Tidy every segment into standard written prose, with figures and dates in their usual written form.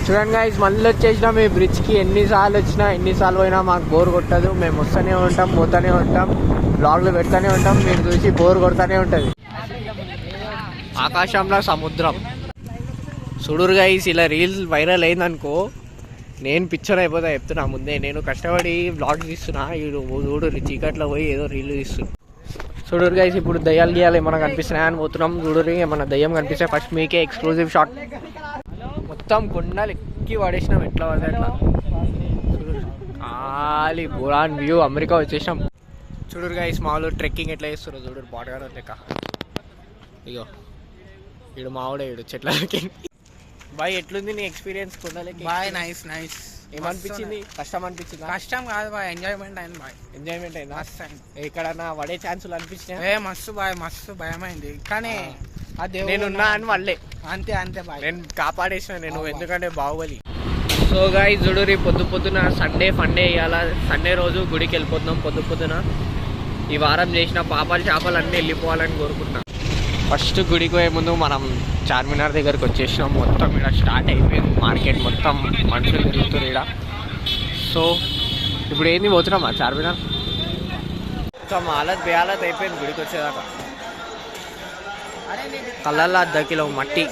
చూడండి గైస్, మళ్ళీ వచ్చేసినాం ఈ బ్రిడ్జ్కి. ఎన్నిసార్లు వచ్చినా ఎన్నిసార్లు పోయినా మాకు బోర్ కొట్టదు. మేము వస్తూనే ఉంటాం, పోతూనే ఉంటాం, బ్లాగ్లు పెడతానే ఉంటాం. మీరు చూసి బోర్ కొడతానే ఉంటుంది. ఆకాశంలో సముద్రం. చూడురు గైస్, ఇలా రీల్స్ వైరల్ అయిందనుకో నేను పిక్చర్ అయిపోతా చెప్తున్నా ముందే. నేను కష్టపడి బ్లాగ్ తీస్తున్నా, చూడు చీకట్లో పోయి ఏదో రీల్ తీస్తున్నా. చూడురు గైస్, ఇప్పుడు దయ్యాలు గీయాలి ఏమన్నా కనిపిస్తున్నాయని పోతున్నాం. చూడురు, ఏమన్నా దయ్యం కనిపిస్తే ఫస్ట్ మీకే ఎక్స్క్లూజివ్ షాట్. మొత్తం కొండలు ఎక్కి పడేసినాం, ఎట్లా పడితే అట్లా. ఖాళీ బురాన్ వ్యూ. అమెరికా వచ్చేసినాం. చూడురు గైస్, మామూలు ట్రెక్కింగ్ ఎట్లా చేస్తారు చూడు, బాటగా లెక్క. ఇగో ఇడు మావుడే, ఇడు చెట్లకి. బాయ్, ఎట్లుంది నీ ఎక్స్పీరియన్స్ కొండలకి? బాయ్, నైస్ నైస్. ఏమనిపించింది? కష్టం అనిపించింది? కష్టం కాదు బాయ్, ఎంజాయ్మెంట్ అయింది బాయ్. ఎంజాయ్మెంట్ అయిందా? మస్తు అయింది. ఎక్కడన్నా పడే ఛాన్సులు అనిపించినాయి? మస్తు బాయ్, మస్తు భయం అయింది. కానీ నేనున్నా అని వాళ్ళే అంతే అంతే బాయ్, నేను కాపాడేసిన నేను, ఎందుకంటే బాహుబలి. సో గైస్ చూడురి, పొద్దున సండే ఫండే ఇవాళ. సండే రోజు గుడికి వెళ్ళిపోతున్నాం పొద్దున. ఈ వారం చేసిన పాపాలు చేపలు అన్నీ వెళ్ళిపోవాలని కోరుకుంటున్నాం. ఫస్ట్ గుడికి పోయే ముందు మనం చార్మినార్ దగ్గరికి వచ్చేసినాం. మొత్తం ఇక్కడ స్టార్ట్ అయిపోయింది మార్కెట్, మొత్తం మనుషులు తిరుగుతారు ఇక్కడ. సో ఇప్పుడు ఏంది, పోతున్నామా చార్మినార్? మొత్తం హాలత్ బేహాలత్ అయిపోయింది గుడికి వచ్చేదాకా. కళ్ళల్లో 1/2 కిలో మట్టి.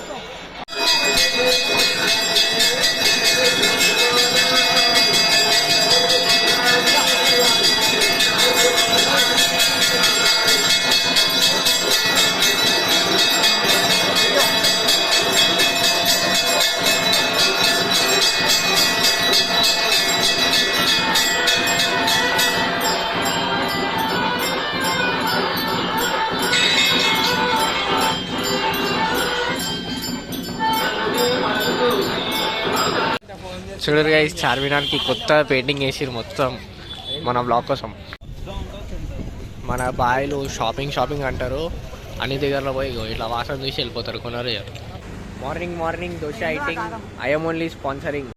చూడరు గైస్, చార్మినార్కి కొత్త పెయింటింగ్ వేసిరు మొత్తం మన బ్లాగ్ కోసం. మన బాయ్లు షాపింగ్ అంటారు, అన్ని దగ్గరలో పోయి ఇట్లా వాసన చూసి వెళ్ళిపోతారు కొనరు. Morning dosa eating, I'm only sponsoring.